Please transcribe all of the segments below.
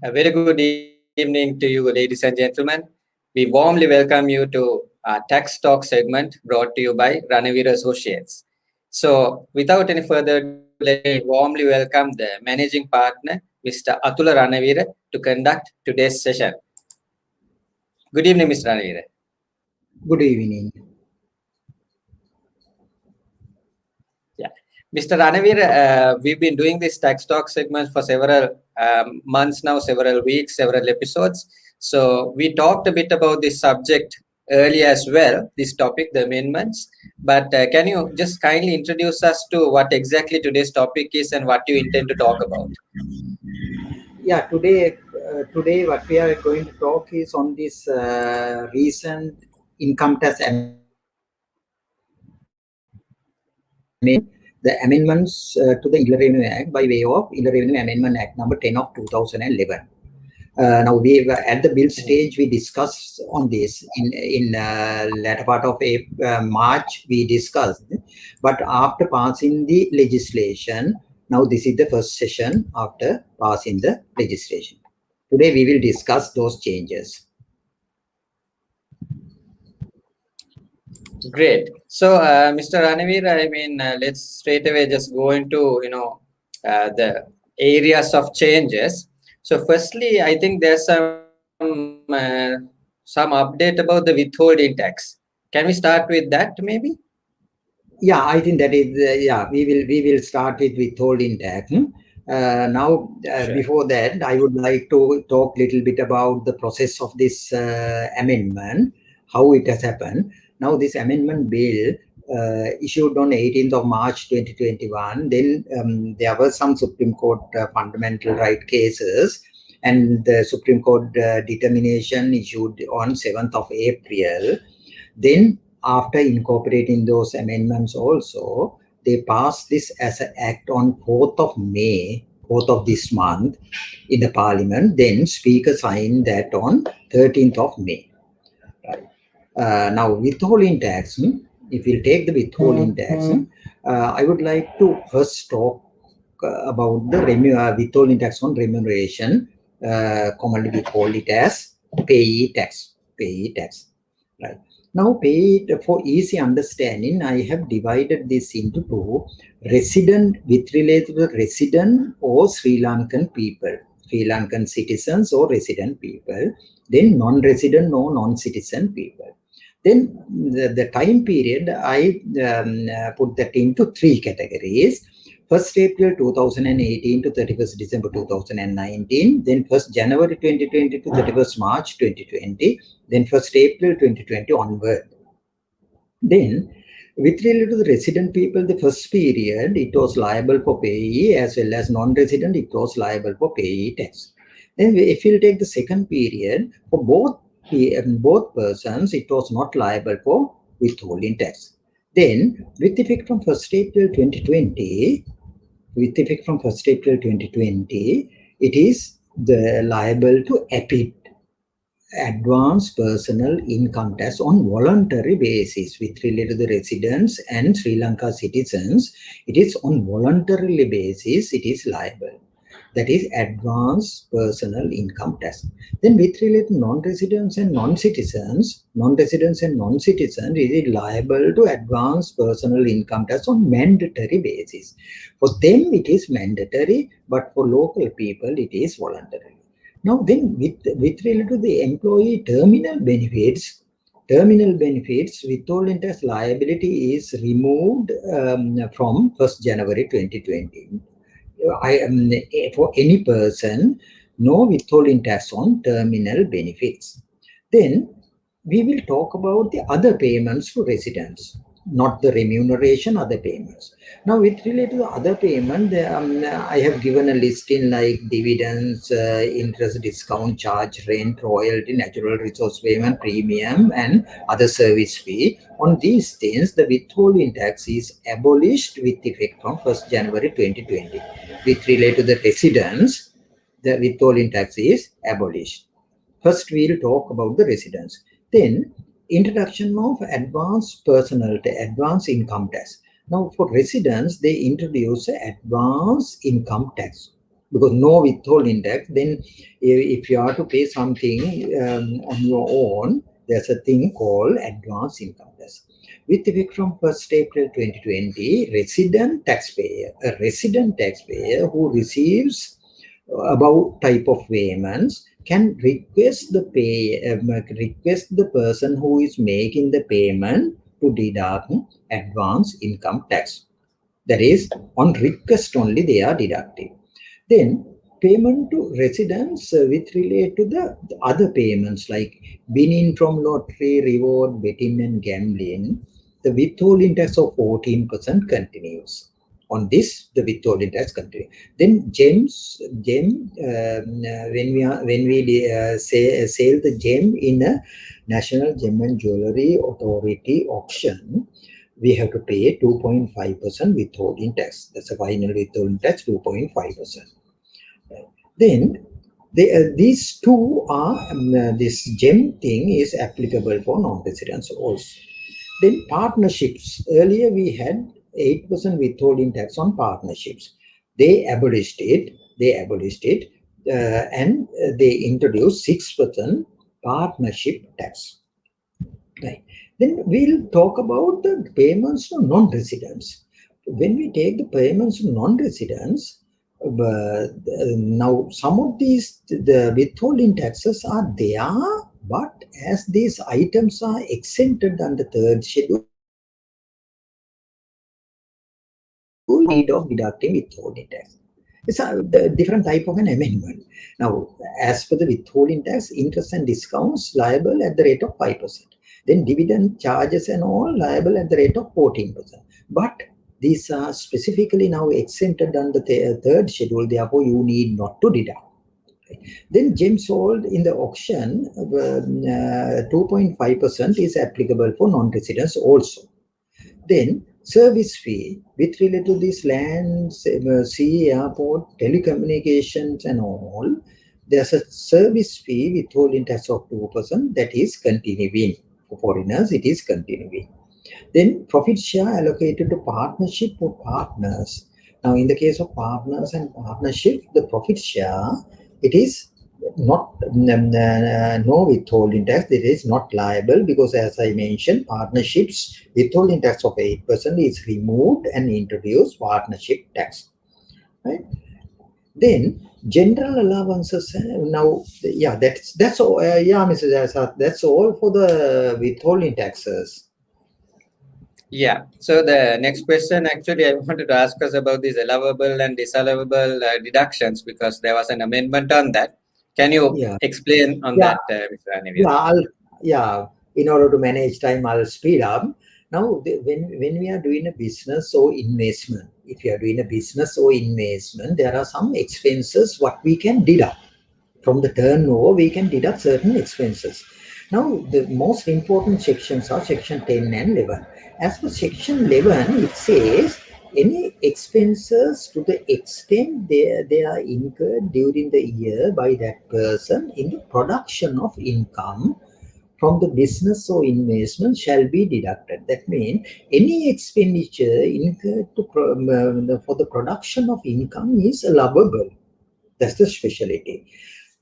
A very good evening to you, ladies and gentlemen. We warmly welcome you to our Tax Talk segment brought to you by Ranaweera Associates. So, without any further ado, let me warmly welcome the managing partner, Mr. Athula Ranaweera, to conduct today's session. Good evening, Mr. Ranaweera. Good evening. Yeah, Mr. Ranaweera, we've been doing this Tax Talk segment for several months now, several weeks, several episodes. So we talked a bit about this subject earlier as well, this topic, the amendments. But can you just kindly introduce us to what exactly today's topic is and what you intend to talk about? Yeah, today what we are going to talk is on this recent income tax amendment, the amendments to the Inland Revenue Act by way of Inland Revenue Amendment Act number 10 of 2011. Now we were at the bill stage. We discussed on this in latter part of March. We discussed, but after passing the legislation, now this is the first session after passing the legislation. Today we will discuss those changes. Great. So, Mr. Ranaweera, let's straight away just go into the areas of changes. So, firstly, I think there's some update about the withholding tax. Can we start with that, maybe? Yeah, I think that is we will start with withholding tax. Now, Sure. before that, I would like to talk a little bit about the process of this amendment, how it has happened. Now, this amendment bill issued on 18th of March 2021. Then there were some Supreme Court fundamental right cases, and the Supreme Court determination issued on 7th of April. Then, after incorporating those amendments also, they passed this as an act on 4th of May, 4th of this month in the parliament. Then speaker signed that on 13th of May. Right. Now, withholding tax, if we take the withholding tax, I would like to first talk about the withholding tax on remuneration. Commonly we call it as payee tax. Payee tax. Right. Now, for easy understanding, I have divided this into two: resident with related to resident or Sri Lankan people, Sri Lankan citizens or resident people, then non-resident or non-citizen people. Then the time period, I put that into three categories. 1st April 2018 to 31st December 2019, then 1st January 2020 to 31st March 2020, then 1st April 2020 onward. Then, with related to the resident people, the first period, it was liable for payee, as well as non-resident, it was liable for payee tax. Then, if you take the second period, for both persons, it was not liable for withholding tax. Then, with effect from 1st April 2020, it is liable to APIT, advanced personal income tax, on voluntary basis. With related to the residents and Sri Lanka citizens, it is on voluntary basis it is liable. That is advanced personal income tax. Then with related to non-residents and non-citizens, it is liable to advanced personal income tax on mandatory basis. For them it is mandatory, but for local people it is voluntary. Now then, with related to the employee terminal benefits, withholding tax liability is removed from 1st January 2020. For any person, no withholding tax on terminal benefits. Then we will talk about the other payments to residents, not the remuneration, other payments. Now, with related to the other payment, I have given a list in like dividends, interest, discount, charge, rent, royalty, natural resource payment, premium, and other service fee. On these things, the withholding tax is abolished with effect from 1st January 2020. With related to the residents, the withholding tax is abolished. First, we will talk about the residents. Then, introduction of advanced income tax. Now, for residents, they introduce advanced income tax. because no withholding tax, then if you are to pay something on your own, there's a thing called advance income tax. With effect from 1st April 2020, a resident taxpayer who receives above type of payments can request the person who is making the payment to deduct advance income tax. That is, on request only they are deducted. Then payment to residents with relate to the other payments like winning from lottery, reward, betting and gambling, the withholding tax of 14% continues. On this, the withholding tax continues. Then when we sell the gem in a National Gem and Jewellery Authority auction, we have to pay 2.5% withholding tax. That's a final withholding tax, 2.5%. Then these two are, this gem thing is applicable for non-residents also. Then partnerships. Earlier we had 8% withholding tax on partnerships. They abolished it, and they introduced 6% partnership tax. Right. Then we'll talk about the payments to non-residents. When we take the payments to non-residents, now some of these, the withholding taxes are there, but as these items are exempted under third schedule, need of deducting withholding tax. It's a different type of an amendment. Now, as per the withholding tax, interest and discounts liable at the rate of 5%. Then dividend charges and all liable at the rate of 14%. But these are specifically now exempted under the third schedule, therefore you need not to deduct. Then gems sold in the auction, 2.5% is applicable for non-residents also. Then service fee with relate to this land, sea, airport, telecommunications and all, there's a service fee withholding tax of 2% that is continuing. For foreigners, it is continuing. Then profit share allocated to partnership or partners. Now, in the case of partners and partnership, the profit share, it is not no withholding tax. It is not liable because, as I mentioned, partnerships withholding tax of 8% is removed and introduced partnership tax. Right? Then general allowances. Now, yeah, that's all. Yeah, Mrs. Asad, that's all for the withholding taxes. Yeah. So the next question, actually, I wanted to ask us about these allowable and disallowable deductions because there was an amendment on that. Can you explain on that, Mr. Ranaweera? In order to manage time, I'll speed up. Now, when we are doing a business or investment, if you are doing a business or investment, there are some expenses what we can deduct. From the turnover, we can deduct certain expenses. Now, the most important sections are section 10 and 11. As for section 11, it says any expenses to the extent they are incurred during the year by that person in the production of income from the business or investment shall be deducted. That means any expenditure incurred for the production of income is allowable. That's the specialty.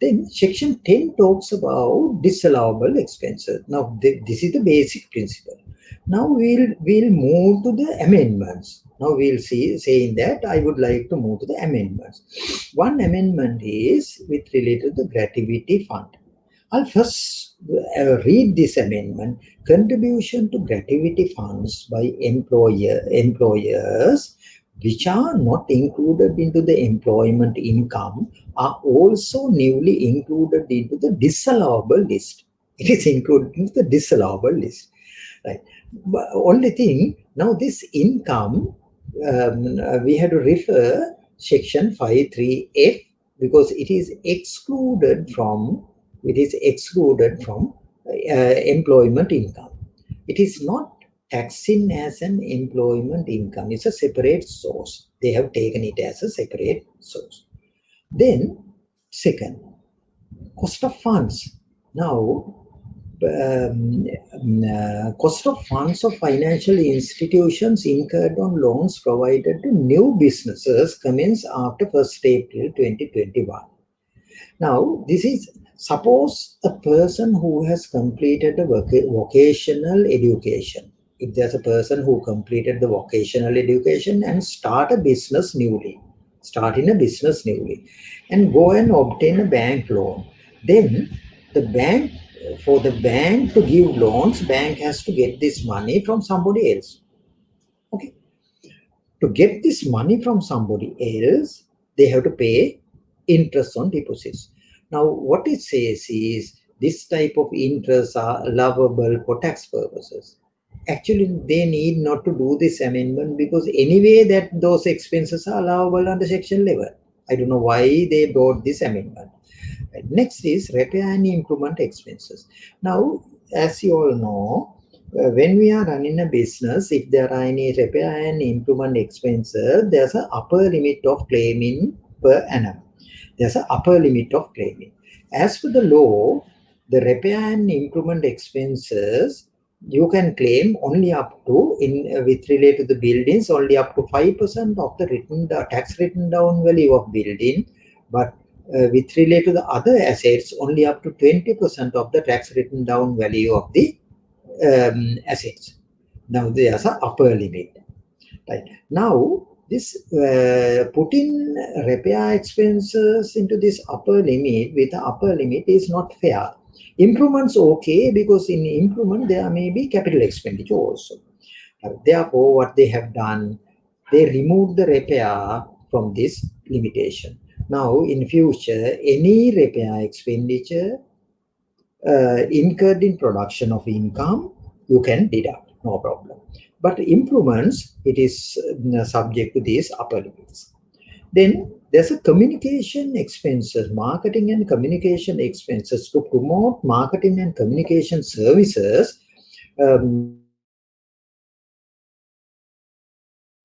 Then section 10 talks about disallowable expenses. Now, this is the basic principle. Now we'll move to the amendments. Now we'll see, saying that I would like to move to the amendments. One amendment is with related to the gratuity fund. I'll first read this amendment. Contribution to gratuity funds by employers which are not included into the employment income are also newly included into the disallowable list. It is included into the disallowable list. Right. But only thing, now this income, we have to refer section 53F because it is excluded from employment income. It is not taxing as an employment income. It's a separate source. They have taken it as a separate source. Then, second, cost of funds. Now, cost of funds of financial institutions incurred on loans provided to new businesses commence after 1st April 2021. Now, this is, suppose a person who has completed a vocational education. If there's a person who completed the vocational education and start in a business newly, and go and obtain a bank loan, then the bank, for the bank to give loans, bank has to get this money from somebody else. Okay. To get this money from somebody else, they have to pay interest on deposits. Now, what it says is this type of interests are allowable for tax purposes. Actually, they need not to do this amendment because anyway that those expenses are allowable under section 11. I don't know why they brought this amendment. Next is repair and improvement expenses. Now, as you all know, when we are running a business, if there are any repair and improvement expenses, there's an upper limit of claiming per annum. There's an upper limit of claiming. As per the law, the repair and improvement expenses, you can claim only up to, with relate to the buildings, only up to 5% of the tax written down value of building, but with relate to the other assets, only up to 20% of the tax written down value of the assets. Now there's an upper limit. Right. Now this putting repair expenses into this upper limit with the upper limit is not fair. Improvements okay, because in improvement there may be capital expenditure also. Therefore, what they have done, they removed the repair from this limitation. Now, in future, any repair expenditure incurred in production of income, you can deduct, no problem. But improvements, it is subject to these upper limits. Then there's a communication expenses, marketing and communication expenses to promote marketing and communication services. There's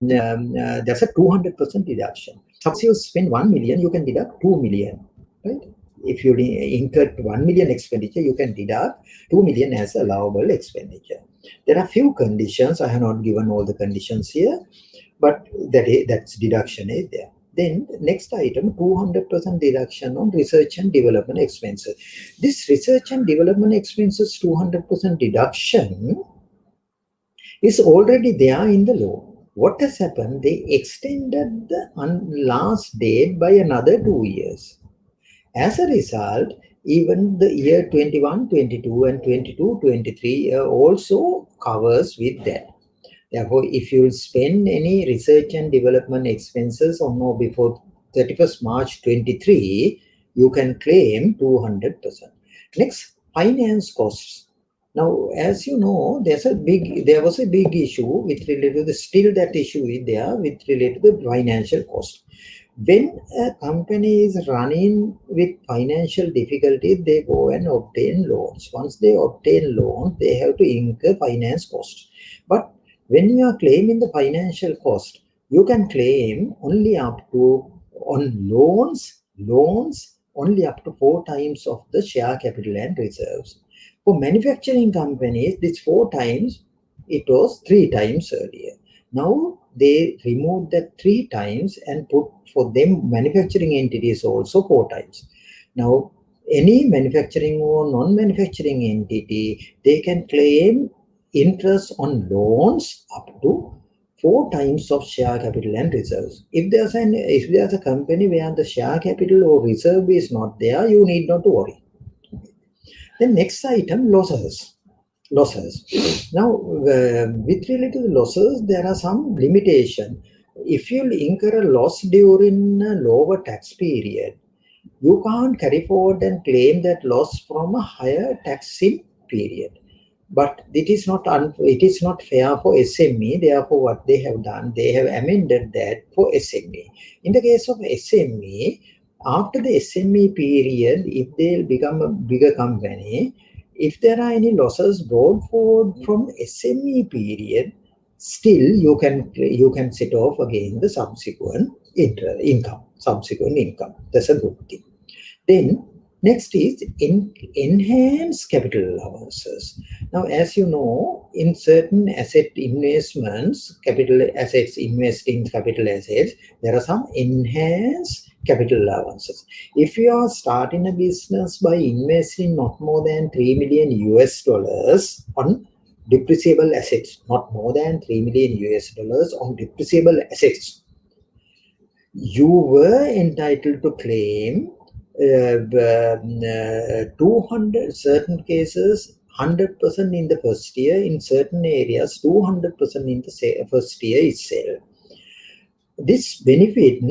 a 200% deduction. Suppose you spend 1 million, you can deduct 2 million, right? If you incurred 1 million expenditure, you can deduct 2 million as allowable expenditure. There are few conditions. I have not given all the conditions here, but that's deduction is there. Then next item, 200% deduction on research and development expenses. This research and development expenses 200% deduction is already there in the law. What has happened? They extended the last date by another 2 years. As a result, even the year 21, 22 and 22, 23 also covers with that. Therefore, if you spend any research and development expenses on or before 31st March 23, you can claim 200%. Next, finance costs. Now, as you know, there was a big issue with related to still that issue is there with related to the financial cost. When a company is running with financial difficulty, they go and obtain loans. Once they obtain loans, they have to incur finance costs. But when you are claiming the financial cost, you can claim only up to, on loans only up to 4 times of the share capital and reserves. For manufacturing companies, this 4 times, it was 3 times earlier. Now they removed that 3 times and put for them manufacturing entities also 4 times. Now, any manufacturing or non-manufacturing entity, they can claim interest on loans up to 4 times of share capital and reserves. If there's a company where the share capital or reserve is not there, you need not to worry. The next item, losses. Now, with related to the losses, there are some limitation. If you incur a loss during a lower tax period, you can't carry forward and claim that loss from a higher taxing period. But it is not fair for SME. Therefore, what they have done, they have amended that for SME. In the case of SME, after the SME period, if they'll become a bigger company, if there are any losses brought forward from SME period, still you can set off again the subsequent income. That's a good thing. Then Next is enhanced capital allowances. Now, as you know, in certain asset investments, capital assets, investing capital assets, there are some enhanced capital allowances. If you are starting a business by investing not more than 3 million US dollars on depreciable assets, not more than 3 million US dollars on depreciable assets, you were entitled to claim 200, certain cases 100% in the first year, in certain areas 200% in the first year itself. This benefit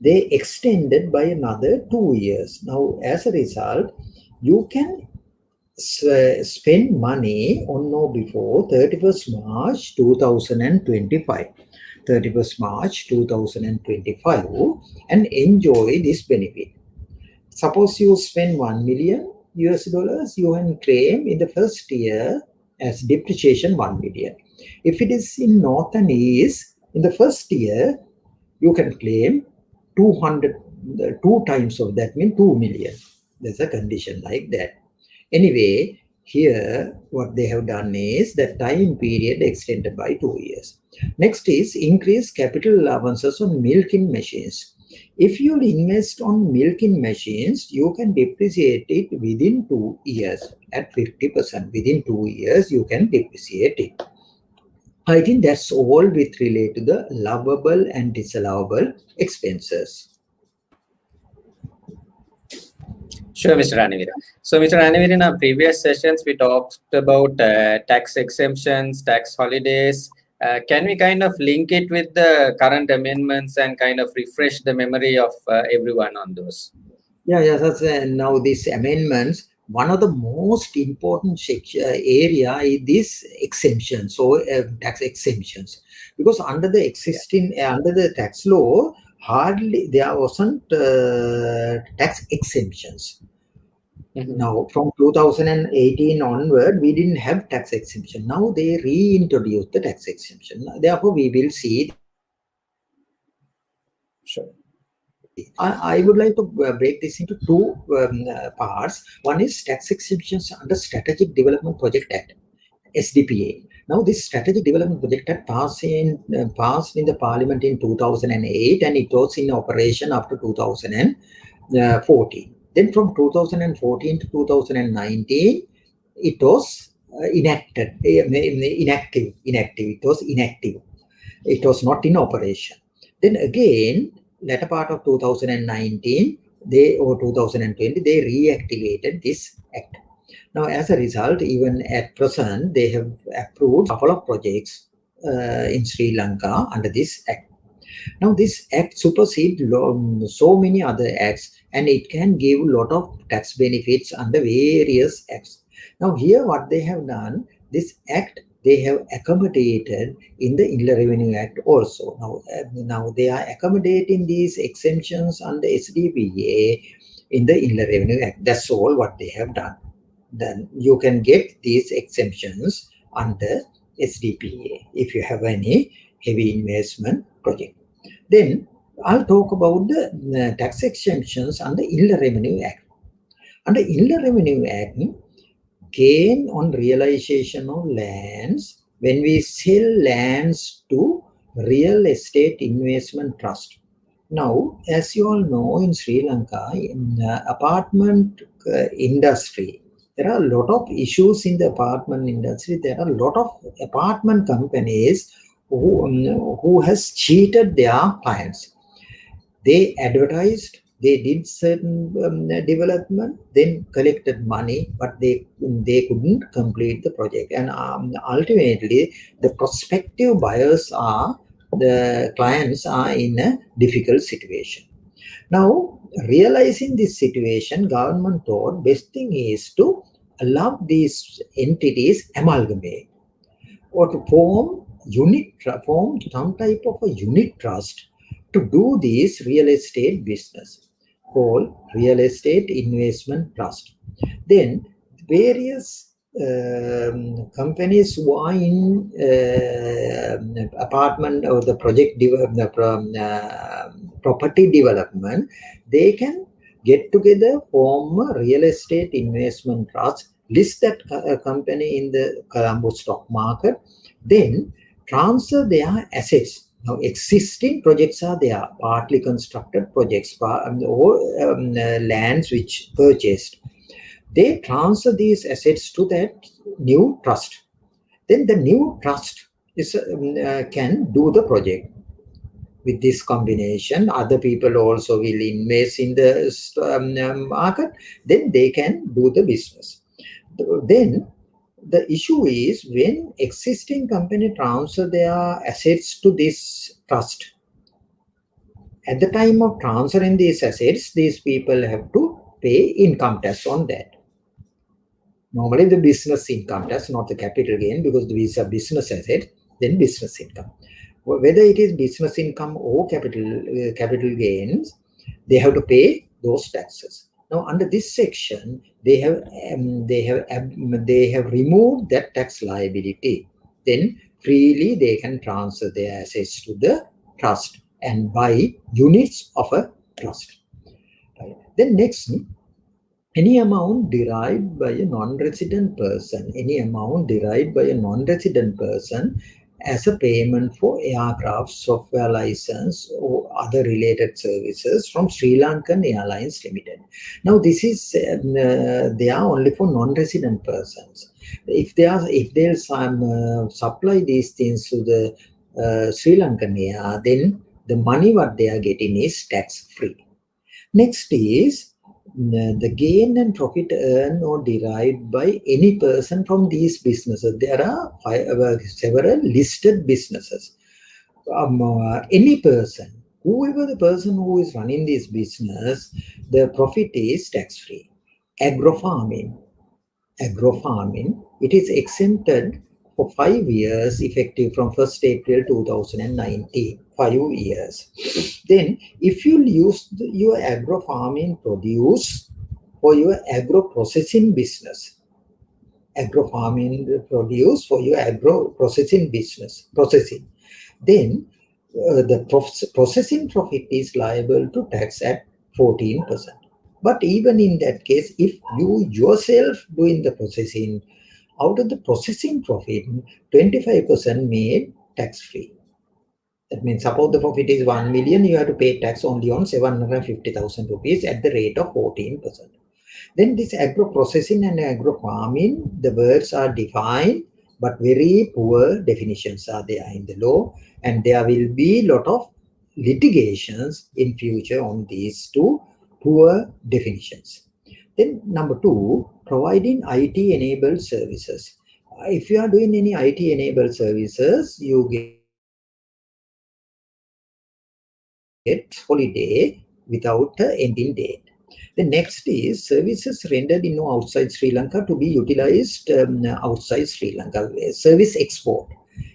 they extended by another 2 years. Now, as a result, you can spend money on or before 31st March 2025. 31st March 2025 and enjoy this benefit. Suppose you spend 1 million US dollars, you can claim in the first year as depreciation 1 million. If it is in North and East, in the first year, you can claim 200, 2 times of that, means 2 million. There's a condition like that. Anyway, here what they have done is the time period extended by 2 years. Next is increased capital allowances on milking machines. If you invest on milking machines, you can depreciate it within 2 years at 50%. Within 2 years, you can depreciate it. I think that's all with relate to the allowable and disallowable expenses. Sure, Mr. Ranaweera. So, Mr. Ranaweera, in our previous sessions, we talked about tax exemptions, tax holidays. Can we kind of link it with the current amendments and kind of refresh the memory of everyone on those? Yeah. Now these amendments, one of the most important area is this exemption, so tax exemptions, because under the existing under the tax law, hardly there wasn't tax exemptions. Now, from 2018 onward, we didn't have tax exemption. Now they reintroduced the tax exemption. Therefore, we will see. Sure. I would like to break this into two parts. One is tax exemptions under Strategic Development Project Act, SDPA. Now, this Strategic Development Project Act passed in the Parliament in 2008, and it was in operation up to 2014. Then from 2014 to 2019, it was inactive. It was inactive. It was not in operation. Then again, latter part of 2019, 2020, they reactivated this act. Now, as a result, even at present, they have approved a couple of projects in Sri Lanka under this act. Now, this act supersedes so many other acts, and it can give a lot of tax benefits under various acts. Now, here what they have done, this act, they have accommodated in the Inland Revenue Act also. Now they are accommodating these exemptions under SDPA in the Inland Revenue Act. That's all what they have done. Then you can get these exemptions under SDPA if you have any heavy investment project. Then I'll talk about the tax exemptions under Inland Revenue Act. Under Inland Revenue Act, gain on realization of lands when we sell lands to real estate investment trust. Now, as you all know, in Sri Lanka, in the apartment industry, there are a lot of issues in the apartment industry. There are a lot of apartment companies who has cheated their clients. They advertised, they did certain development, then collected money, but they couldn't complete the project. And ultimately, the prospective buyers the clients are in a difficult situation. Now, realizing this situation, government thought best thing is to allow these entities amalgamate or to form some type of a unit trust to do this real estate business called Real Estate Investment Trust. Then various companies who are in apartment or the project property development, they can get together, form a real estate investment trust, list that company in the Colombo stock market, then transfer their assets. Now, existing projects are there, partly constructed projects or lands which purchased. They transfer these assets to that new trust. Then the new trust can do the project. With this combination, other people also will invest in the market, then they can do the business. Then the issue is when existing company transfer their assets to this trust, at the time of transferring these assets, these people have to pay income tax on that. Normally the business income tax, not the capital gain, because these are business asset, then business income. Whether it is business income or capital gains, they have to pay those taxes. Now, under this section, they have removed that tax liability. Then freely they can transfer their assets to the trust and buy units of a trust. Right. Then next, any amount derived by a non-resident person, as a payment for aircraft, software license, or other related services from Sri Lankan Airlines Limited. Now, this is they are only for non-resident persons. If they'll supply these things to the Sri Lankan Air, then the money what they are getting is tax-free. Next is the gain and profit earned or derived by any person from these businesses. There are several listed businesses. Any person, whoever the person who is running this business, the profit is tax-free. Agro farming, it is exempted for 5 years, effective from 1st April 2019. 5 years. Then, if you use your agro farming produce for your agro processing business, then the processing profit is liable to tax at 14%. But even in that case, if you yourself doing the processing, out of the processing profit, 25% made tax-free. That means suppose the profit is 1 million, you have to pay tax only on 750,000 rupees at the rate of 14%. Then this agro processing and agro farming, the words are defined, but very poor definitions are there in the law, and there will be a lot of litigations in future on these two poor definitions. Then number 2, providing IT-enabled services. If you are doing any IT-enabled services, you get holiday without an ending date. The next is services rendered in or outside Sri Lanka to be utilized outside Sri Lanka. Service export.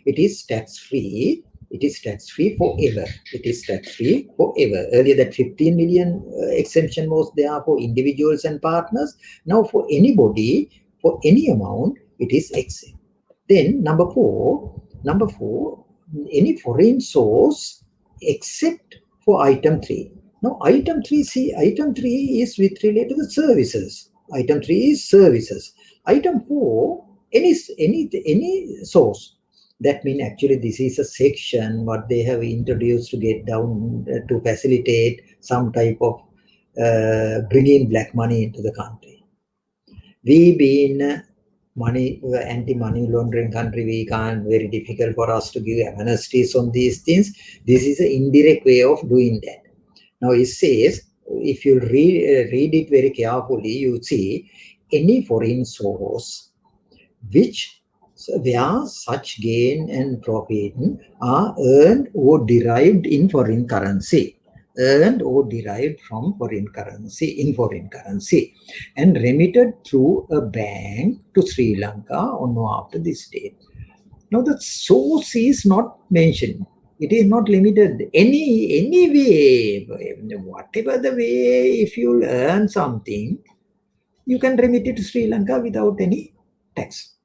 It is tax-free. It is tax-free forever. Earlier that 15 million exemption was there for individuals and partners. Now for anybody, for any amount, it is exempt. Then number four, any foreign source except for item 3. Now item 3 is with related to the services. Item 3 is services. Item 4, any source. That means actually this is a section what they have introduced to get down to facilitate some type of bringing black money into the country. We being anti-money laundering country, we can't, very difficult for us to give amnesties on these things. This is an indirect way of doing that. Now it says, if you read it very carefully, you see any foreign source where such gain and profit are earned or derived in foreign currency. Earned or derived from foreign currency, and remitted through a bank to Sri Lanka on or after this date. Now the source is not mentioned. It is not limited any way, whatever the way. If you earn something, you can remit it to Sri Lanka without any tax.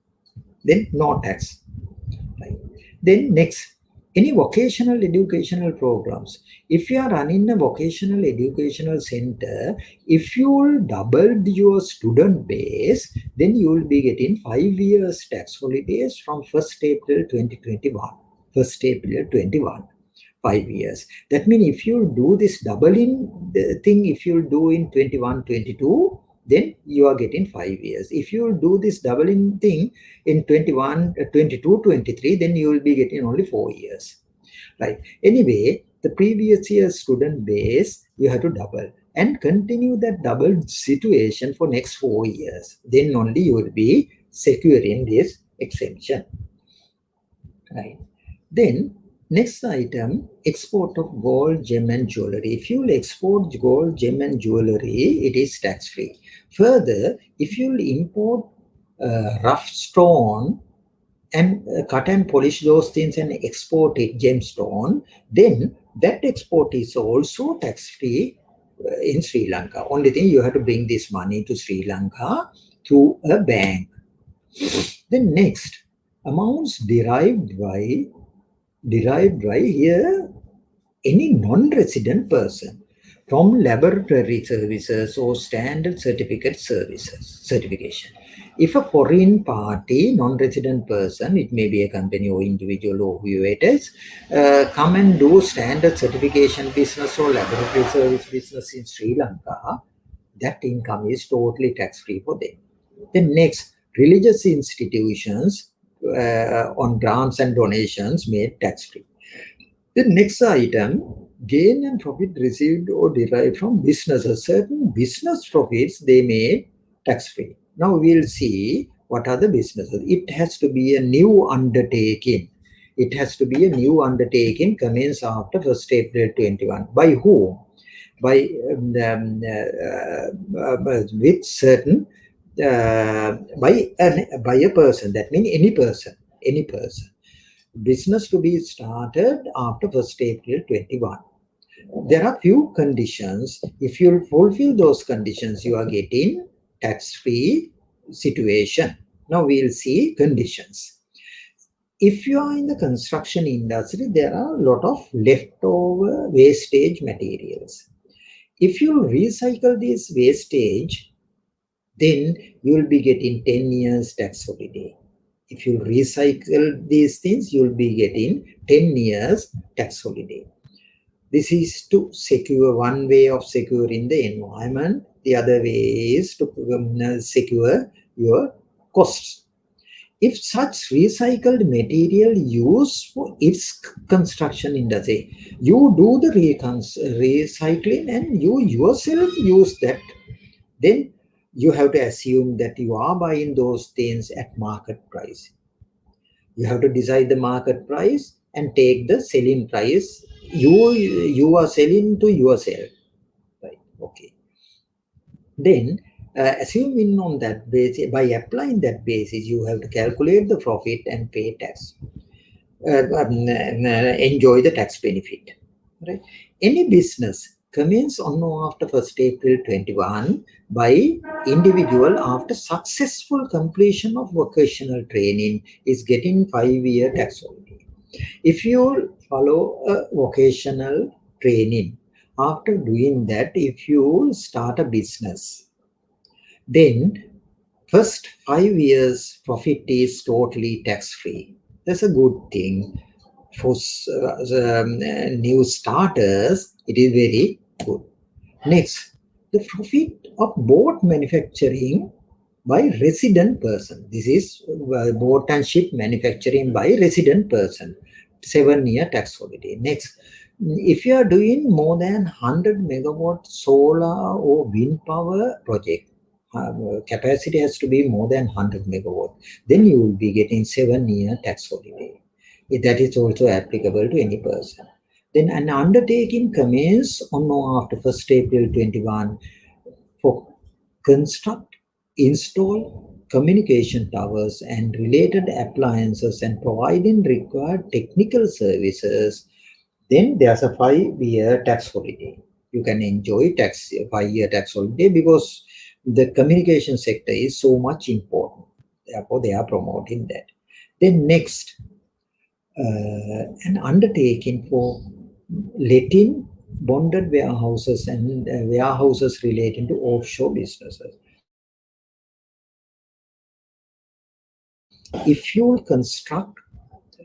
Then no tax. Right. Then next, Any vocational educational programs. If you are running a vocational educational center, if you will double your student base, then you will be getting 5 years tax holidays from 1st April 2021. 1st April 21. 5 years. That means if you do this doubling the thing, if you do in 21, 22, then you are getting 5 years. If you do this doubling thing in 21, 22, 23, then you will be getting only 4 years. Right. Anyway, the previous year's student base, you have to double and continue that double situation for next 4 years. Then only you will be securing this exemption. Right. Then next item, export of gold, gem and jewelry. If you will export gold, gem and jewelry, it is tax free. Further, if you will import rough stone and cut and polish those things and export it, gemstone, then that export is also tax free in Sri Lanka. Only thing, you have to bring this money to Sri Lanka through a bank. Then next, amounts derived by here any non-resident person from laboratory services or standard certification. If a foreign party, non-resident person, it may be a company or individual or whoever it is, come and do standard certification business or laboratory service business in Sri Lanka, that income is totally tax-free for them. Then next, religious institutions on grants and donations made tax-free. The next item, gain and profit received or derived from businesses. Certain business profits they made tax-free. Now we'll see what are the businesses. It has to be a new undertaking. It has to be a new undertaking commenced after 1st April 21. By whom? By with certain by a person. That means any person. Business to be started after 1st April 21. There are few conditions. If you fulfill those conditions, you are getting tax-free situation. Now we'll see conditions. If you are in the construction industry, there are a lot of leftover wastage materials. If you recycle this wastage, then you will be getting 10 years tax holiday. If you recycle these things, you will be getting 10 years tax holiday. This is to secure, one way of securing the environment. The other way is to secure your costs. If such recycled material used for its construction industry, you do the recycling and you yourself use that, then you have to assume that you are buying those things at market price. You have to decide the market price and take the selling price. You are selling to yourself, right? Okay. Then assuming on that basis, by applying that basis, you have to calculate the profit and pay tax. Enjoy the tax benefit, right? Any business commence on or after 1st April 21 by individual after successful completion of vocational training is getting 5-year tax holiday. If you follow a vocational training, after doing that, if you start a business, then first 5 years profit is totally tax-free. That's a good thing. For new starters, it is very good. Next, the profit of boat manufacturing by resident person. This is boat and ship manufacturing by resident person. 7-year tax holiday. Next, if you are doing more than 100 megawatt solar or wind power project, capacity has to be more than 100 megawatt, then you will be getting 7-year tax holiday. That is also applicable to any person. Then an undertaking commence on or after 1st April 21 for construct, install communication towers and related appliances and providing required technical services, then there's a 5-year tax holiday. You can enjoy 5-year tax holiday because the communication sector is so much important. Therefore, they are promoting that. Then next, an undertaking for letting bonded warehouses and warehouses relating to offshore businesses. If you construct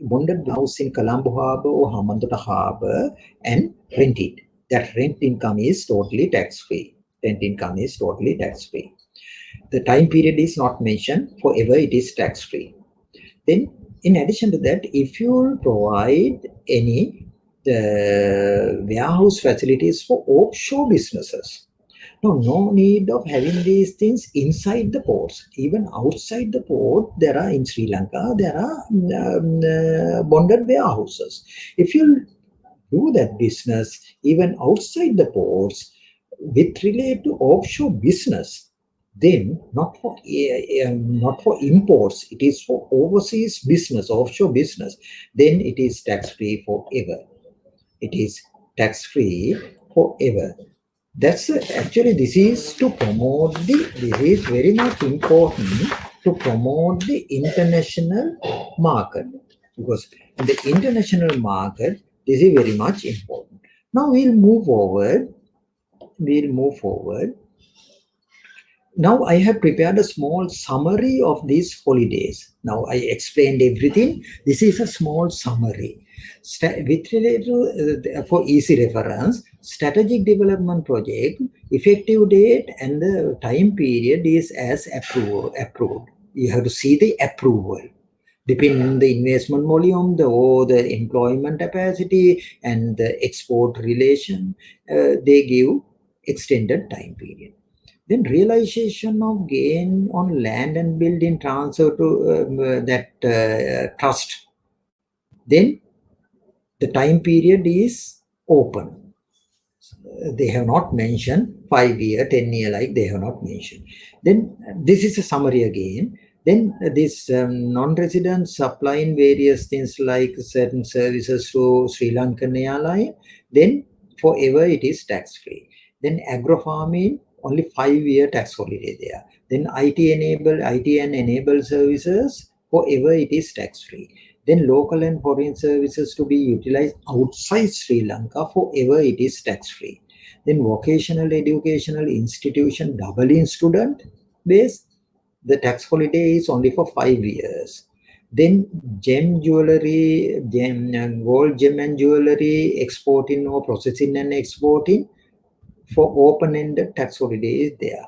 bonded warehouse in Colombo Harbour or Hambantota Harbour and rent it, that rent income is totally tax-free. Rent income is totally tax-free. The time period is not mentioned, forever it is tax-free. Then, in addition to that, if you provide any warehouse facilities for offshore businesses, no need of having these things inside the ports. Even outside the port, there are in Sri Lanka, there are bonded warehouses. If you do that business even outside the ports with relate to offshore business, then not for imports, it is for overseas business, offshore business, then it is tax-free forever. It is tax-free forever. That's actually, this is very much important to promote the international market, because in the international market, this is very much important. Now we'll move forward. Now I have prepared a small summary of these holidays. Now I explained everything. This is a small summary. With relate to, for easy reference, strategic development project, effective date and the time period is as approved. You have to see the approval. Depending on the investment volume, the employment capacity and the export relation, they give extended time period. Then realization of gain on land and building transfer to that trust. Then the time period is open. They have not mentioned 5-year, 10-year, like they have not mentioned. Then this is a summary again. Then this non-residents supplying various things like certain services to Sri Lankan airline, then forever it is tax-free. Then agro-farming, only 5-year tax holiday there. Then IT and enabled services, forever it is tax-free. Then local and foreign services to be utilized outside Sri Lanka, forever it is tax-free. Then vocational educational institution doubling student base, the tax holiday is only for 5 years. Then gold, gem and jewelry exporting or processing and exporting, for open-ended tax holiday is there.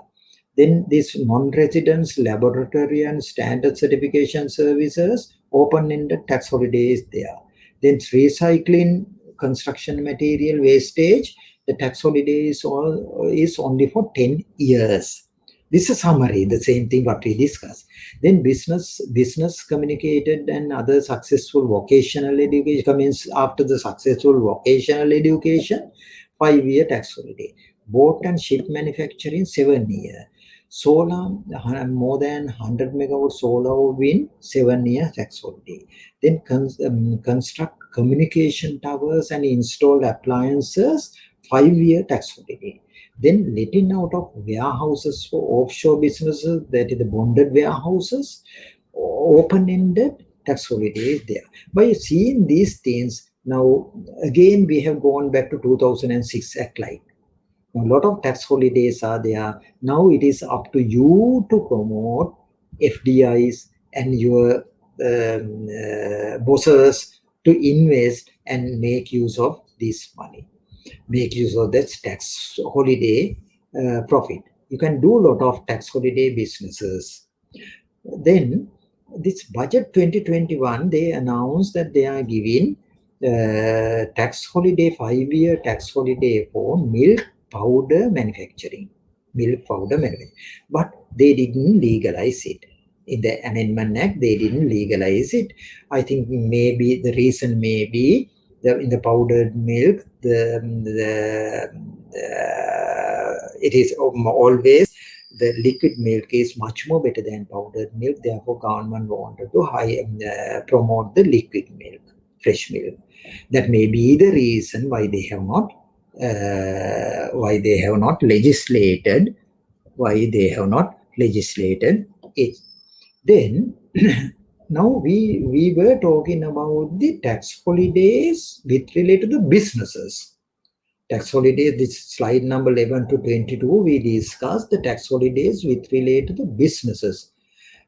Then this non-residence laboratory and standard certification services, open-ended tax holiday is there. Then recycling construction material wastage, the tax holiday is only for 10 years. This is a summary, the same thing what we discussed. Then business communicated and other successful vocational education comes after the successful vocational education, 5-year tax holiday. Boat and ship manufacturing, 7 years. Solar, more than 100 megawatt solar wind, 7-year tax holiday. Then construct communication towers and install appliances, 5-year tax holiday. Then letting out of warehouses for offshore businesses, that is the bonded warehouses, open-ended tax holiday is there. By seeing these things, now again we have gone back to 2006 Act like. A lot of tax holidays are there. Now it is up to you to promote FDIs and your bosses to invest and make use of this money. Make use of that tax holiday profit. You can do a lot of tax holiday businesses. Then this budget 2021, they announced that they are giving tax holiday, 5-year tax holiday for milk powder manufacturing. But they didn't legalize it. In the Amendment Act, they didn't legalize it. I think maybe the reason may be in the powdered milk, it is always the liquid milk is much more better than powdered milk. Therefore, government wanted to promote the liquid milk, fresh milk. That may be the reason why they have not legislated. Why they have not legislated it. Then now we were talking about the tax holidays with relate to the businesses. Tax holidays, this slide number 11 to 22, we discussed the tax holidays with relate to the businesses.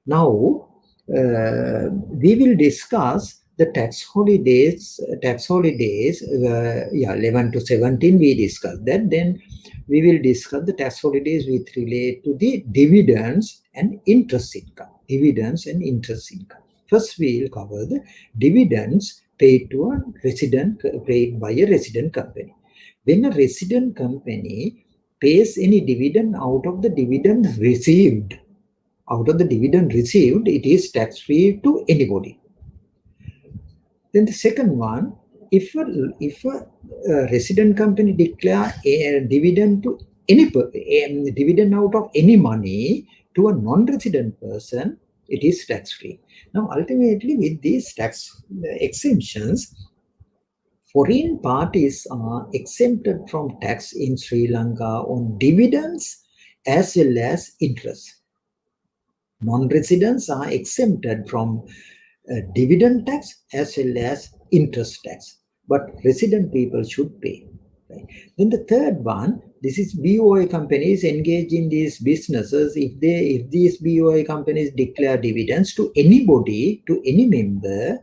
Now, we will discuss the tax holidays, 11 to 17, we discussed that. Then we will discuss the tax holidays with relate to the dividends and interest income. Dividends and interest income. First, we will cover the dividends paid to a resident, paid by a resident company. When a resident company pays any dividend out of the dividend received, it is tax-free to anybody. Then the second one, if a resident company declare a dividend to dividend out of any money to a non-resident person, it is tax-free. Now, ultimately, with these tax exemptions, foreign parties are exempted from tax in Sri Lanka on dividends as well as interest. Non-residents are exempted from dividend tax as well as interest tax, but resident people should pay. Right? Then the third one, this is BOI companies engage in these businesses. If these BOI companies declare dividends to anybody, to any member,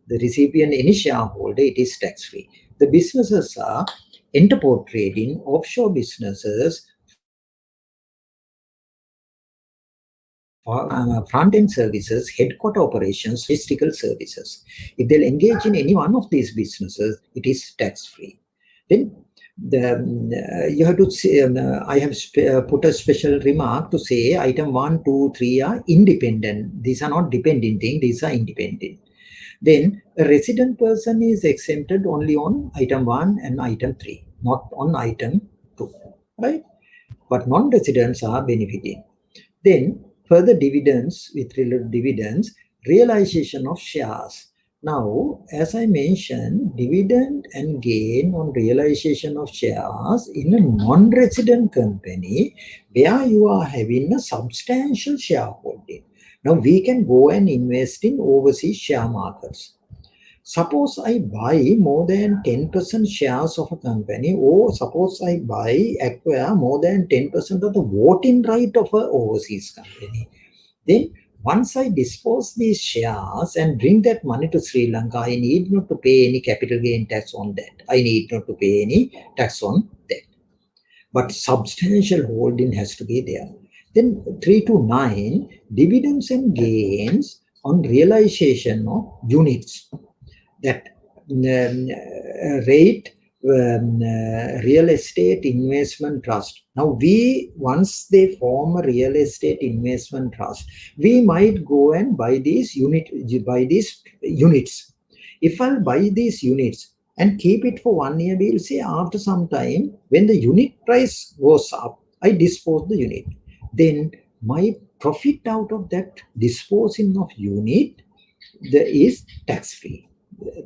the recipient, any shareholder, it is tax-free. The businesses are interport trading, offshore businesses, front-end services, headquarter operations, logistical services. If they'll engage in any one of these businesses, it is tax-free. Then you have to say, I have put a special remark to say item 1, 2, 3 are independent. These are not dependent things, these are independent. Then a resident person is exempted only on item 1 and item 3, not on item 2, right? But non-residents are benefiting. Then further dividends, with related dividends, realization of shares. Now, as I mentioned, dividend and gain on realization of shares in a non-resident company where you are having a substantial shareholding. Now, we can go and invest in overseas share markets. Suppose I buy more than 10% shares of a company, or suppose I acquire more than 10% of the voting right of an overseas company. Then once I dispose these shares and bring that money to Sri Lanka, I need not to pay any capital gain tax on that. I need not to pay any tax on that. But substantial holding has to be there. Then 3 to 9, dividends and gains on realization of units. That rate real estate investment trust. Now once they form a real estate investment trust, we might go and buy these units. If I'll buy these units and keep it for 1 year, we'll say after some time, when the unit price goes up, I dispose the unit. Then my profit out of that disposing of unit is tax-free.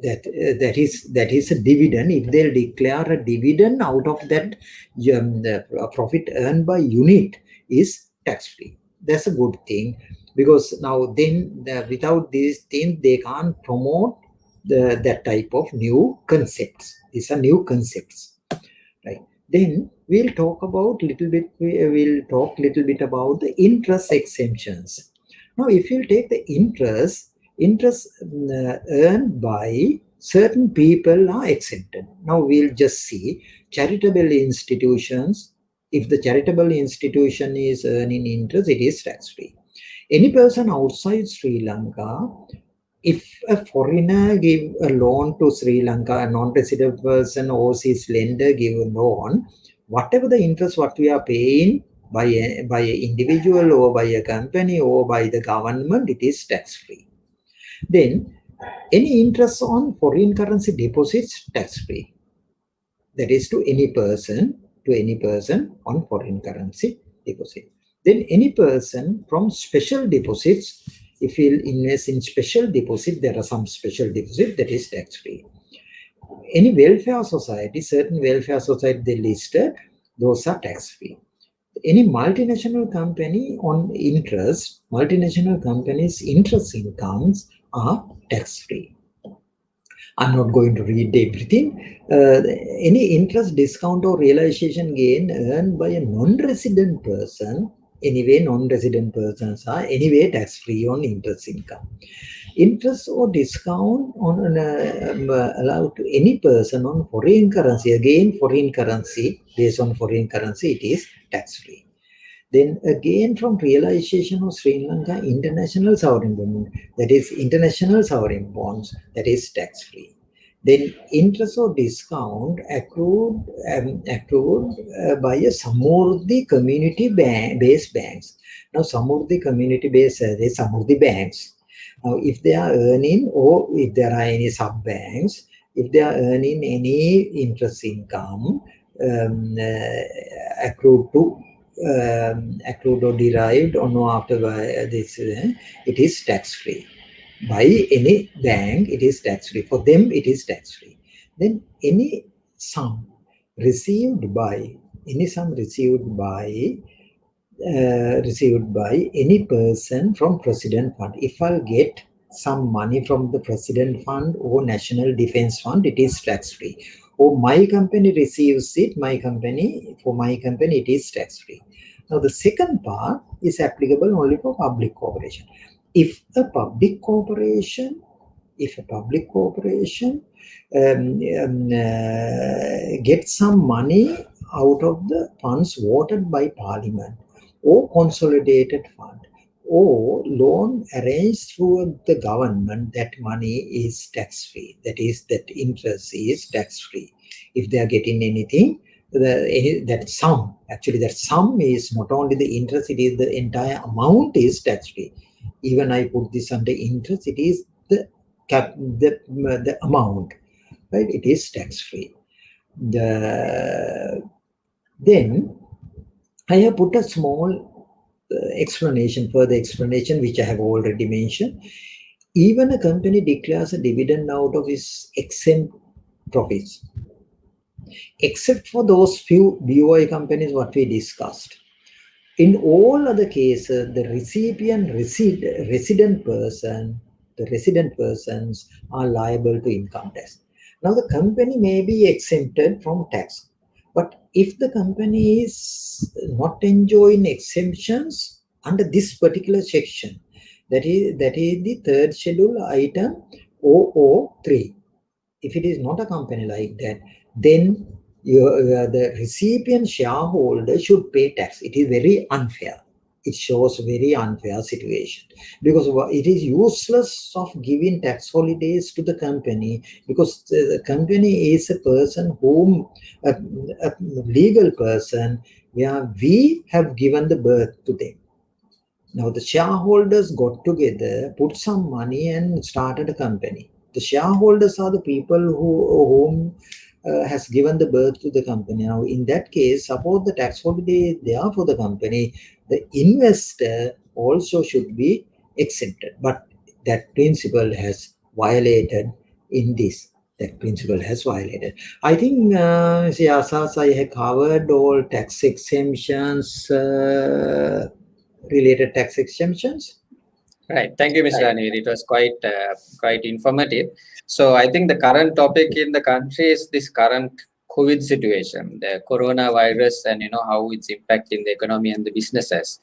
That is a dividend. If they'll declare a dividend out of that, the profit earned by unit is tax-free. That's a good thing, because now then without these things they can't promote that type of new concepts. These are new concepts, right? Then we'll talk about little bit about the interest exemptions. Now, if you take the interest earned by certain people are exempted. Now we'll just see charitable institutions. If the charitable institution is earning interest, it is tax-free. Any person outside Sri Lanka, if a foreigner give a loan to Sri Lanka, a non-resident person, overseas lender give a loan, whatever the interest what we are paying by an individual or by a company or by the government, it is tax-free. Then any interest on foreign currency deposits, tax-free. That is to any person on foreign currency deposit. Then any person from special deposits, if you invest in special deposit, there are some special deposit that is tax-free. Any welfare society, certain welfare society they listed, those are tax-free. any multinational company on interest, multinational companies' interest incomes are tax-free. I'm not going to read everything. Any interest, discount, or realization gain earned by a non-resident person, anyway, non-resident persons are anyway tax-free on interest income. Interest or discount on allowed to any person on foreign currency. Again, foreign currency, based on foreign currency, it is tax-free. Then again, from realization of Sri Lanka international sovereign bond, that is international sovereign bonds, that is tax-free. Then interest or discount accrued by a Samurdhi community-based banks. Now, Samurdhi community-based, Samurdhi banks. Now, if they are earning, or if there are any sub-banks, if they are earning any interest income accrued or derived or no after this, it is tax-free. By any bank, it is tax-free. For them, it is tax-free. Then any sum received by any person from President Fund. If I'll get some money from the President Fund or National Defense Fund, it is tax-free. Or my company receives it, for my company, it is tax-free. Now, the second part is applicable only for public corporation. If a public corporation gets some money out of the funds voted by Parliament, or consolidated fund, or loan arranged through the government, that money is tax-free. That is, that interest is tax-free. If they are getting anything, that sum is not only the interest, it is the entire amount is tax-free. Even I put this under interest, it is the amount, right? It is tax-free. Then I have put a small further explanation, which I have already mentioned. Even a company declares a dividend out of its exempt profits, except for those few BOI companies what we discussed. In all other cases, the resident persons are liable to income tax. Now, the company may be exempted from tax, but if the company is not enjoying exemptions under this particular section, that is the third schedule item 003. If it is not a company like that, then the recipient shareholder should pay tax. It is very unfair. It shows very unfair situation, because it is useless of giving tax holidays to the company, because the company is a person a legal person, where we have given the birth to them. Now the shareholders got together, put some money and started a company. The shareholders are the people whom has given the birth to the company. Now, in that case, suppose the tax holiday is there for the company, the investor also should be exempted. But that principle has violated in this. That principle has violated. I think, Asas, I have covered all tax exemptions, related tax exemptions. Right. Thank you, Mr. Ranaweera. It was quite informative. So I think the current topic in the country is this current COVID situation, the coronavirus, and how it's impacting the economy and the businesses.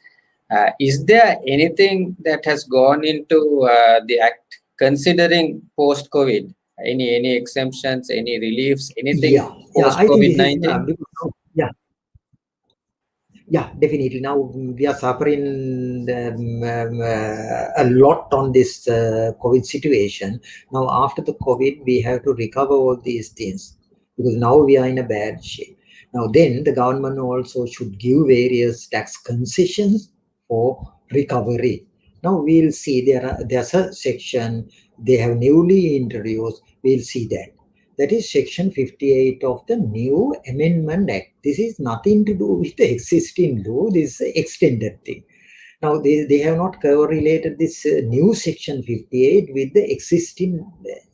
Is there anything that has gone into the act considering post-COVID? Any exemptions, any reliefs, anything post-COVID-19? Yeah, definitely. Now we are suffering a lot on this COVID situation. Now, after the COVID, we have to recover all these things, because now we are in a bad shape. Now, then the government also should give various tax concessions for recovery. Now we'll see there's a section they have newly introduced. We'll see that. That is section 58 of the new Amendment Act. This is nothing to do with the existing law. This is an extended thing. Now, they have not correlated this new section 58 with the existing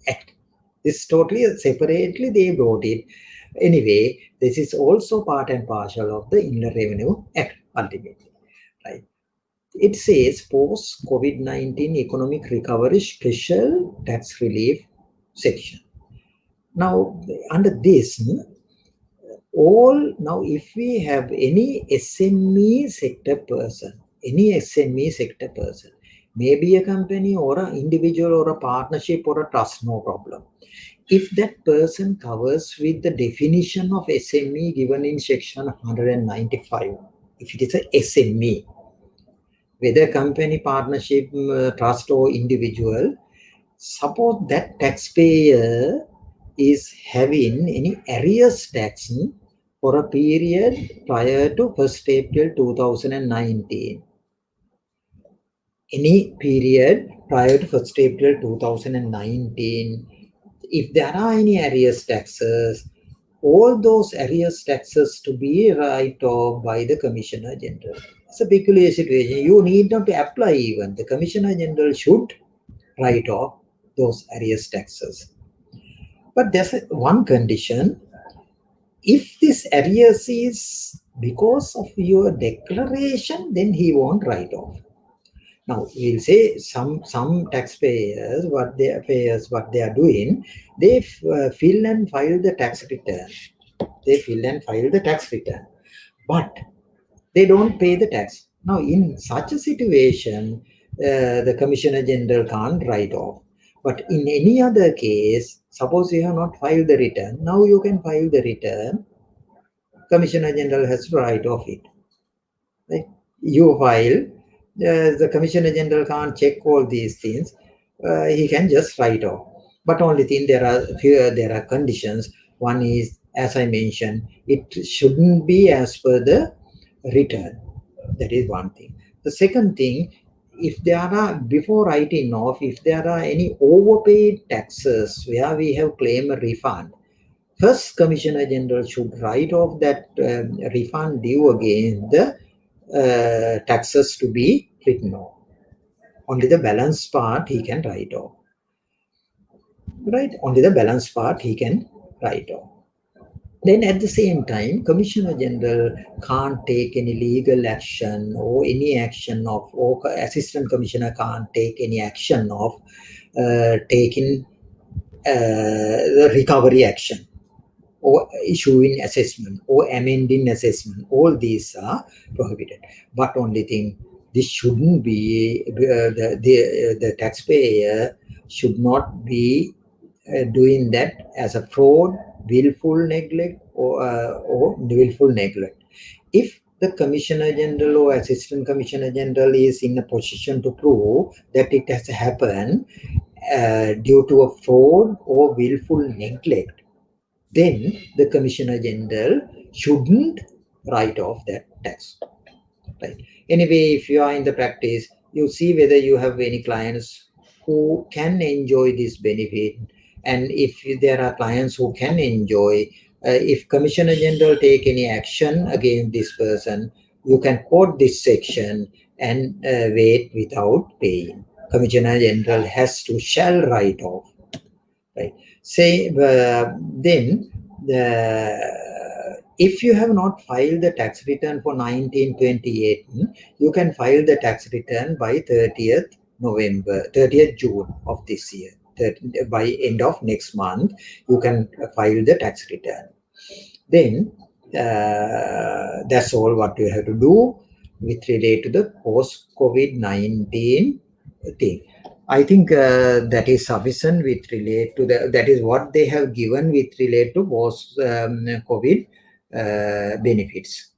act. This totally separately they brought it. Anyway, this is also part and parcel of the Inland Revenue Act. ultimately, right? It says post-COVID-19 economic recovery special tax relief section. Now, under this, now if we have any SME sector person, maybe a company or an individual or a partnership or a trust, no problem. If that person covers with the definition of SME given in section 195, if it is a SME, whether company, partnership, trust or individual, suppose that taxpayer is having any arrears tax for a period prior to 1st April 2019. Any period prior to 1st April 2019, if there are any arrears taxes, all those arrears taxes to be write off by the Commissioner General. It's a peculiar situation. You need not to apply even. The Commissioner General should write off those arrears taxes. But there's one condition. If this arrears is because of your declaration, then he won't write off. Now we'll say some taxpayers, what they are doing, they fill and file the tax return. But they don't pay the tax. Now in such a situation, the Commissioner General can't write off. But in any other case, suppose you have not filed the return, now you can file the return. Commissioner General has to write off it. Right? You file, the Commissioner General can't check all these things. He can just write off. But only thing, there are conditions. One is, as I mentioned, it shouldn't be as per the return. That is one thing. The second thing, if there are, before writing off, if there are any overpaid taxes where we have claimed a refund, first Commissioner General should write off that refund due against the taxes to be written off. Only the balance part he can write off. Right? Only the balance part he can write off. Then at the same time, Commissioner General can't take any legal action or any action of, or Assistant Commissioner can't take any action of taking the recovery action or issuing assessment or amending assessment. All these are prohibited. But only thing, this shouldn't be, the taxpayer should not be doing that as a fraud, willful neglect or willful neglect. If the Commissioner General or Assistant Commissioner General is in a position to prove that it has happened due to a fraud or willful neglect, then the Commissioner General shouldn't write off that tax. Right? Anyway, if you are in the practice, you see whether you have any clients who can enjoy this benefit. And if there are clients who can enjoy, if Commissioner General take any action against this person, you can quote this section and wait without paying. Commissioner General shall write off. Right? Say then if you have not filed the tax return for 1928, you can file the tax return by 30th June of this year. By end of next month, you can file the tax return. Then that's all what you have to do with relate to the post-COVID-19 thing. I think that is sufficient with relate to that is what they have given with relate to post-COVID benefits.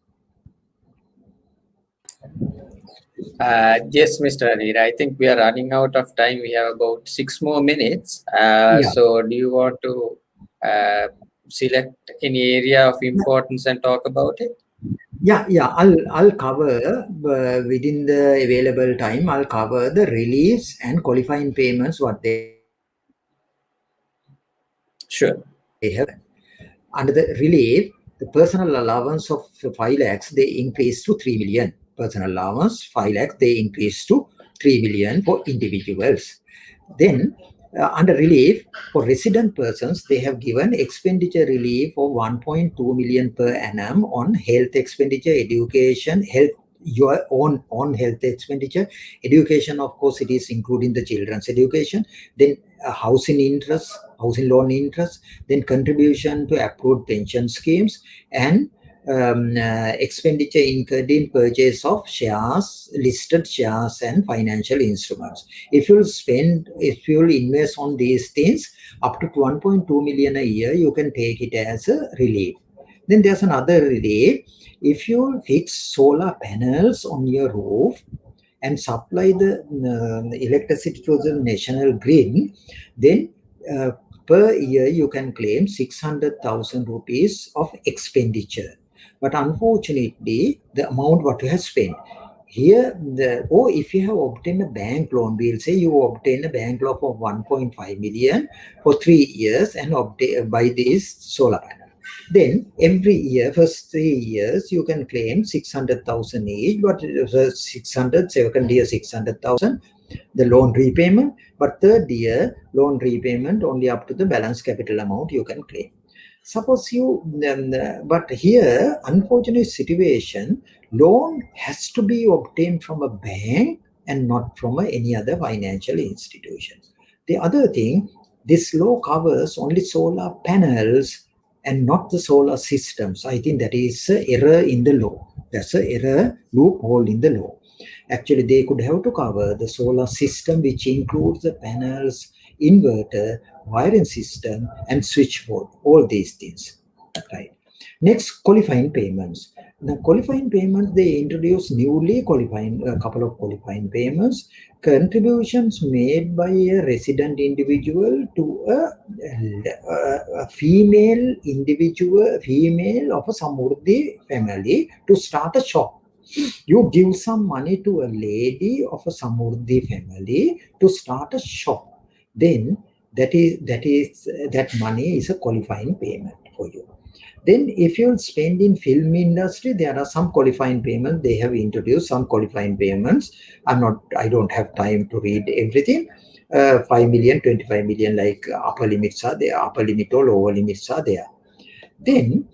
Yes, Mr. Ranaweera, I think we are running out of time. We have about 6 more minutes. So do you want to select any area of importance and talk about it? Yeah, I'll cover within the available time. I'll cover the reliefs and qualifying payments, what they Sure. have. Under the relief, the personal allowance of 5 lakhs, they increase to 3 million. Personal allowance, 5 lakhs, they increase to 3 million for individuals. Then under relief, for resident persons, they have given expenditure relief of 1.2 million per annum on health expenditure, education, health your own health expenditure. Education, of course, it is including the children's education. Then housing loan interest, then contribution to approved pension schemes, and expenditure incurred in purchase of shares, listed shares, and financial instruments. If you invest on these things up to 1.2 million a year, you can take it as a relief. Then there's another relief. If you fix solar panels on your roof and supply the electricity to the national grid, then per year you can claim 600,000 rupees of expenditure. But unfortunately, the amount what you have spent here, if you have obtained a bank loan, we'll say you obtain a bank loan of 1.5 million for 3 years and buy this solar panel. Then every year, first 3 years, you can claim 600,000 each, but 600, second year 600,000, the loan repayment, but third year loan repayment only up to the balance capital amount you can claim. Suppose but here, unfortunate situation, loan has to be obtained from a bank and not from any other financial institution. The other thing, this law covers only solar panels and not the solar systems. I think that is an error in the law. That's an error, loophole in the law. Actually, they could have to cover the solar system, which includes the panels, inverter, wiring system, and switchboard, all these things. Right. Next, qualifying payments. Now, qualifying payments, they introduce newly qualifying, a couple of qualifying payments. Contributions made by a resident individual to a female of a Samurdhi family to start a shop. You give some money to a lady of a Samurdhi family to start a shop. Then that money is a qualifying payment for you. Then if you spend in film industry, there are some qualifying payments. They have introduced some qualifying payments. I don't have time to read everything. 5 million, 25 million, like upper limits are there, upper limit or lower limits are there. Then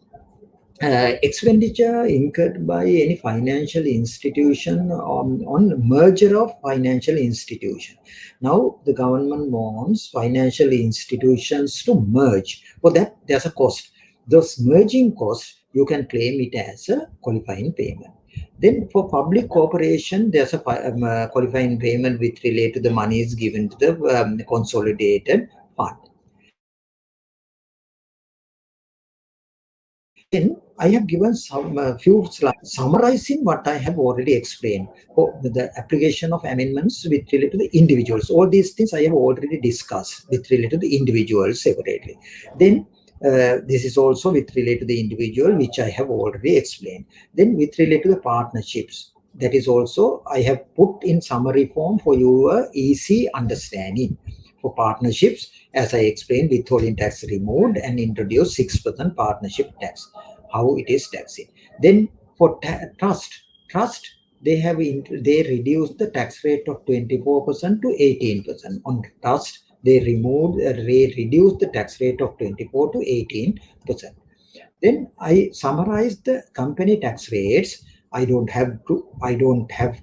expenditure incurred by any financial institution on merger of financial institution. Now the government wants financial institutions to merge. For that, there's a cost. Those merging costs, you can claim it as a qualifying payment. Then for public corporation, there's a qualifying payment which relate to the monies given to the consolidated fund. Then I have given some few slides summarizing what I have already explained for the application of amendments with relate to the individuals. All these things I have already discussed with relate to the individuals separately. Then this is also with relate to the individual, which I have already explained. Then with relate to the partnerships, that is also I have put in summary form for your easy understanding. For partnerships, as I explained, withholding tax removed and introduced 6% partnership tax, how it is taxing. Then for trust, they reduced the tax rate of 24% to 18%. On trust, they reduced the tax rate of 24 to 18%. Then I summarized the company tax rates. I don't have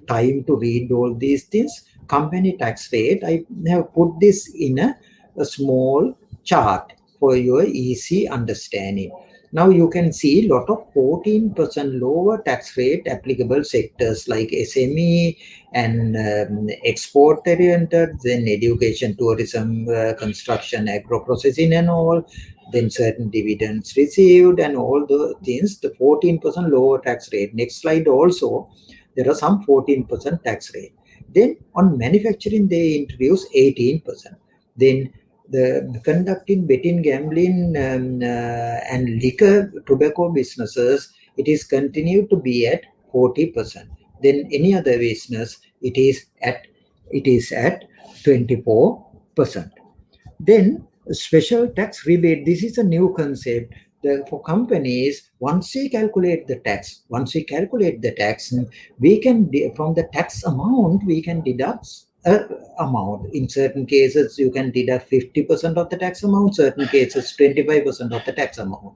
time to read all these things. Company tax rate, I have put this in a small chart for your easy understanding. Now you can see a lot of 14% lower tax rate applicable sectors like SME and export-oriented, then education, tourism, construction, agro-processing and all, then certain dividends received and all the things, the 14% lower tax rate. Next slide also, there are some 14% tax rate. Then on manufacturing, they introduce 18%. Then the conducting betting, gambling, and liquor, tobacco businesses, it is continued to be at 40%. Then any other business, it is at 24%. Then special tax rebate. This is a new concept. For companies, once we calculate the tax, we can, from the tax amount, we can deduct amount. In certain cases, you can deduct 50% of the tax amount, certain cases 25% of the tax amount.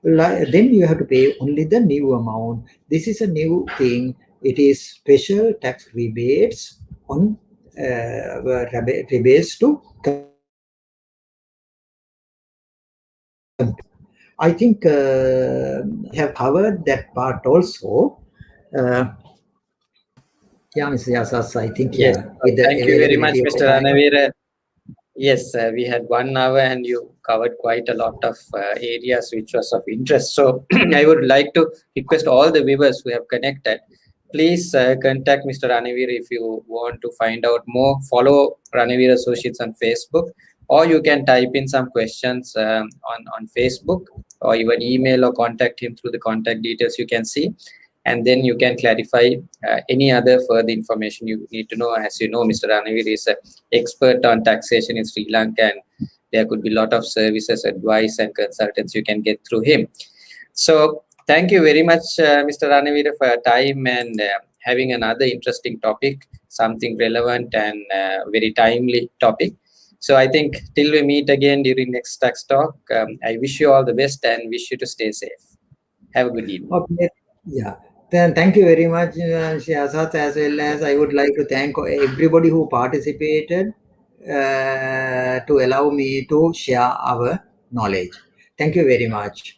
Then you have to pay only the new amount. This is a new thing. It is special tax rebates on rebates to I think have covered that part also. Yeah, Mr. Yasas, I think Yes, with the thank you very much, availability of Mr. time. Ranaweera. Yes, we had 1 hour and you covered quite a lot of areas which was of interest. So I would like to request all the viewers who have connected, please contact Mr. Ranaweera if you want to find out more. Follow Ranaweera Associates on Facebook, or you can type in some questions on Facebook, or even email or contact him through the contact details you can see. And then you can clarify any other further information you need to know. As you know, Mr. Ranaweera is an expert on taxation in Sri Lanka, and there could be a lot of services, advice, and consultants you can get through him. So thank you very much, Mr. Ranaweera, for your time and having another interesting topic, something relevant and very timely topic. So I think till we meet again during next tax talk, I wish you all the best and wish you to stay safe. Have a good evening. Okay. Yeah. Then thank you very much, Shazad, as well as I would like to thank everybody who participated to allow me to share our knowledge. Thank you very much.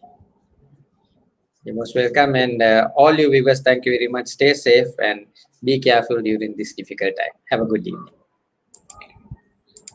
You're most welcome. And all you viewers, thank you very much. Stay safe and be careful during this difficult time. Have a good evening.